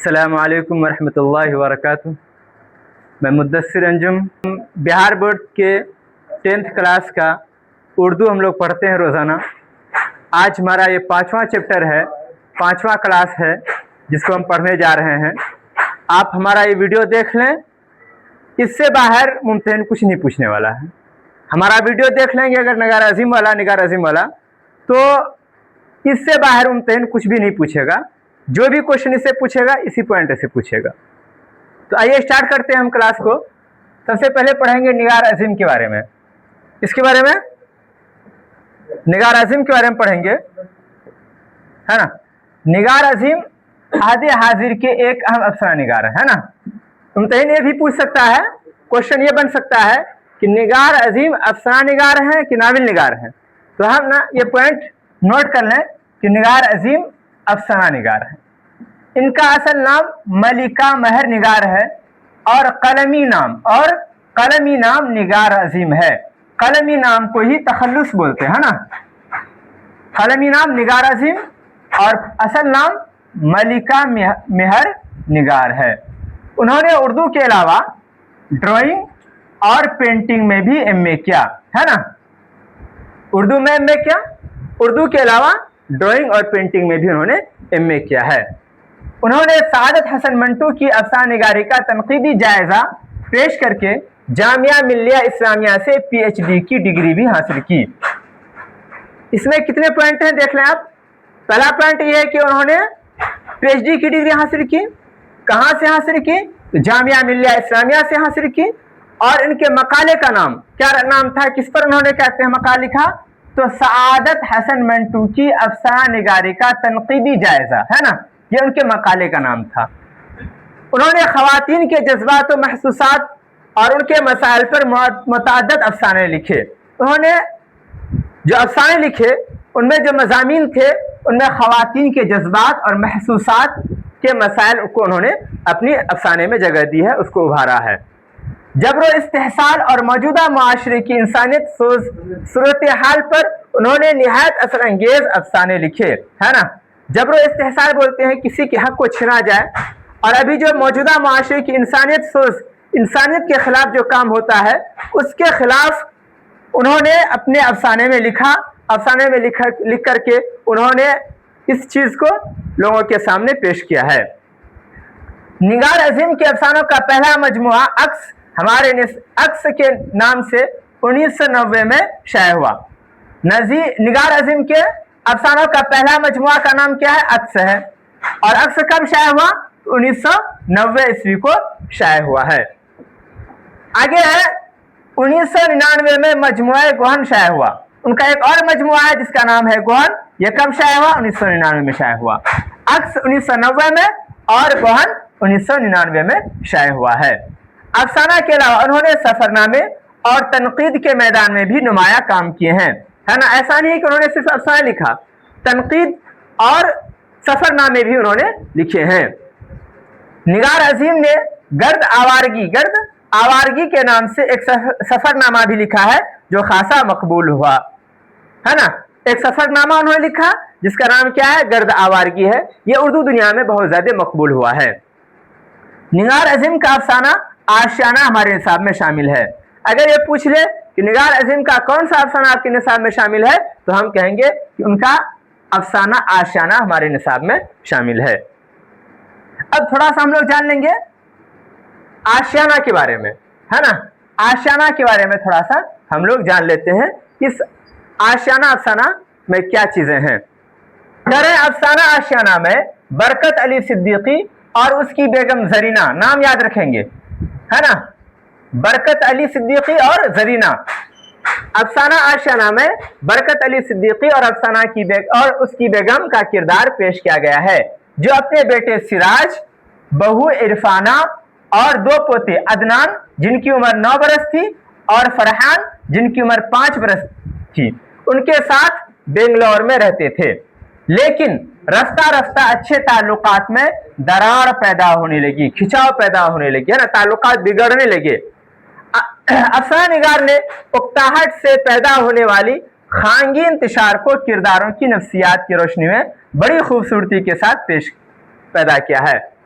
السلام علیکم ورحمۃ اللہ وبرکاتہ۔ میں مدثر انجم، بہار بورڈ کے 10th کلاس کا اردو ہم لوگ پڑھتے ہیں روزانہ۔ آج ہمارا یہ 5واں چیپٹر ہے، 5واں کلاس ہے جس کو ہم پڑھنے جا رہے ہیں۔ آپ ہمارا یہ ویڈیو دیکھ لیں، اس سے باہر ممتحن کچھ نہیں پوچھنے والا ہے۔ ہمارا ویڈیو دیکھ لیں گے اگر نگار عظیم والا تو اس سے باہر ممتحن کچھ بھی نہیں پوچھے گا۔ جو بھی کوشچن اس سے پوچھے گا اسی پوائنٹ سے پوچھے گا۔ تو آئیے اسٹارٹ کرتے ہیں ہم کلاس کو۔ سب سے پہلے پڑھیں گے نگار عظیم کے بارے میں۔ اس کے بارے میں نگار عظیم کے بارے میں پڑھیں گے، ہے نا۔ نگار عظیم عہد حاضر کے ایک اہم افسانہ نگار ہے نا۔ ممتحن یہ بھی پوچھ سکتا ہے، کوشچن یہ بن سکتا ہے کہ نگار عظیم افسانہ نگار ہیں کہ ناول نگار ہیں۔ تو ہم نا یہ پوائنٹ نوٹ کر لیں کہ نگار عظیم افسانہ نگار ہے۔ ان کا اصل نام ملکہ مہر نگار ہے اور قلمی نام نگار عظیم ہے۔ قلمی نام کو ہی تخلص بولتے ہیں نا۔ قلمی نام نگار عظیم اور اصل نام ملکہ مہر نگار ہے۔ انہوں نے اردو کے علاوہ ڈرائنگ اور پینٹنگ میں بھی MA کیا ہے نا۔ اردو میں MA کیا، اردو کے علاوہ ڈرائنگ اور پینٹنگ میں بھی انہوں نے MA کیا ہے۔ انہوں نے سعادت حسن منٹو کی افسانہ نگاری کا تنقیدی جائزہ پیش کر کے جامعہ ملیہ اسلامیہ سے PhD کی ڈگری بھی حاصل کی۔ اس میں کتنے پوائنٹ ہیں دیکھ لیں آپ۔ پہلا پوائنٹ یہ ہے کہ انہوں نے PhD کی ڈگری حاصل کی۔ کہاں سے حاصل کی؟ جامعہ ملیہ اسلامیہ سے حاصل کی۔ اور ان کے مقالے کا نام کیا نام تھا، کس پر انہوں نے کہتے ہیں مقالہ لکھا؟ تو سعادت حسن منٹو کی افسانہ نگاری کا تنقیدی جائزہ ہے نا، یہ ان کے مقالے کا نام تھا۔ انہوں نے خواتین کے جذبات و محسوسات اور ان کے مسائل پر متعدد افسانے لکھے۔ انہوں نے جو افسانے لکھے ان میں جو مضامین تھے ان میں خواتین کے جذبات اور محسوسات کے مسائل کو انہوں نے اپنی افسانے میں جگہ دی ہے، اس کو ابھارا ہے۔ جبر و استحصال اور موجودہ معاشرے کی انسانیت سوز صورتحال پر انہوں نے نہایت اثر انگیز افسانے لکھے، ہے نا۔ جبر و استحصال بولتے ہیں کسی کے حق کو چھینا جائے، اور ابھی جو موجودہ معاشرے کی انسانیت کے خلاف جو کام ہوتا ہے اس کے خلاف انہوں نے اپنے افسانے میں لکھا۔ افسانے میں لکھ کر کے انہوں نے اس چیز کو لوگوں کے سامنے پیش کیا ہے۔ نگار عظیم کے افسانوں کا پہلا مجموعہ عکس کے نام سے 1990 میں شائع ہوا۔ نگار عظیم کے افسانوں کا پہلا مجموعہ کا نام کیا ہے؟ عکس ہے۔ اور عکس کب شائع ہوا؟ 1990 عیسوی کو شائع ہوا ہے۔ آگے ہے 1999 میں مجموعہ گوہن شائع ہوا۔ ان کا ایک اور مجموعہ ہے جس کا نام ہے گوہن، یہ کب شائع ہوا؟ 1999 میں شائع ہوا۔ عکس 1990 میں اور گوہن 1999 میں شائع ہوا ہے۔ افسانہ کے علاوہ انہوں نے سفر نامے اور تنقید کے میدان میں بھی نمایاں کام کیے ہیں، ہے نا۔ ایسا نہیں کہ انہوں نے صرف افسانہ لکھا، تنقید اور سفر نامے بھی انہوں نے لکھے ہیں۔ نگار عظیم نے گرد آوارگی کے نام سے ایک سفر نامہ بھی لکھا ہے جو خاصا مقبول ہوا، ہے نا۔ ایک سفر نامہ انہوں نے لکھا جس کا نام کیا ہے؟ گرد آوارگی ہے۔ یہ اردو دنیا میں بہت زیادہ مقبول ہوا ہے۔ نگار عظیم کا افسانہ آشیانہ ہمارے نصاب میں شامل ہے۔ اگر یہ پوچھ لے کہ نگار عظیم کا کون سا افسانہ آپ کے نصاب میں شامل ہے تو ہم کہیں گے کہ ان کا افسانہ آشیانہ ہمارے نصاب میں شامل ہے۔ اب تھوڑا سا ہم لوگ جان لیں گے آشیانہ کے بارے میں، ہے نا۔ آشیانہ کے بارے میں تھوڑا سا ہم لوگ جان لیتے ہیں اس آشیانہ افسانہ میں کیا چیزیں ہیں۔ در افسانہ آشیانہ میں برکت علی صدیقی اور اس کی بیگم زرینہ، نام یاد رکھیں گے، ہے نا۔ برکت علی صدیقی اور زرینہ۔ افسانہ آشیانہ میں برکت علی صدیقی اور اور اس کی بیگم کا کردار پیش کیا گیا ہے، جو اپنے بیٹے سراج، بہو عرفانہ اور 2 پوتے عدنان جن کی عمر 9 برس تھی اور فرحان جن کی عمر 5 برس تھی ان کے ساتھ بنگلور میں رہتے تھے۔ لیکن رفتہ رفتہ اچھے تعلقات میں دراڑ پیدا ہونے لگی، کھچاؤ پیدا ہونے لگی، ہے نا، تعلقات بگڑنے لگے۔ افسانہ نگار نے اکتاہٹ سے پیدا ہونے والی خانگی انتشار کو کرداروں کی نفسیات کی روشنی میں بڑی خوبصورتی کے ساتھ پیدا کیا ہے۔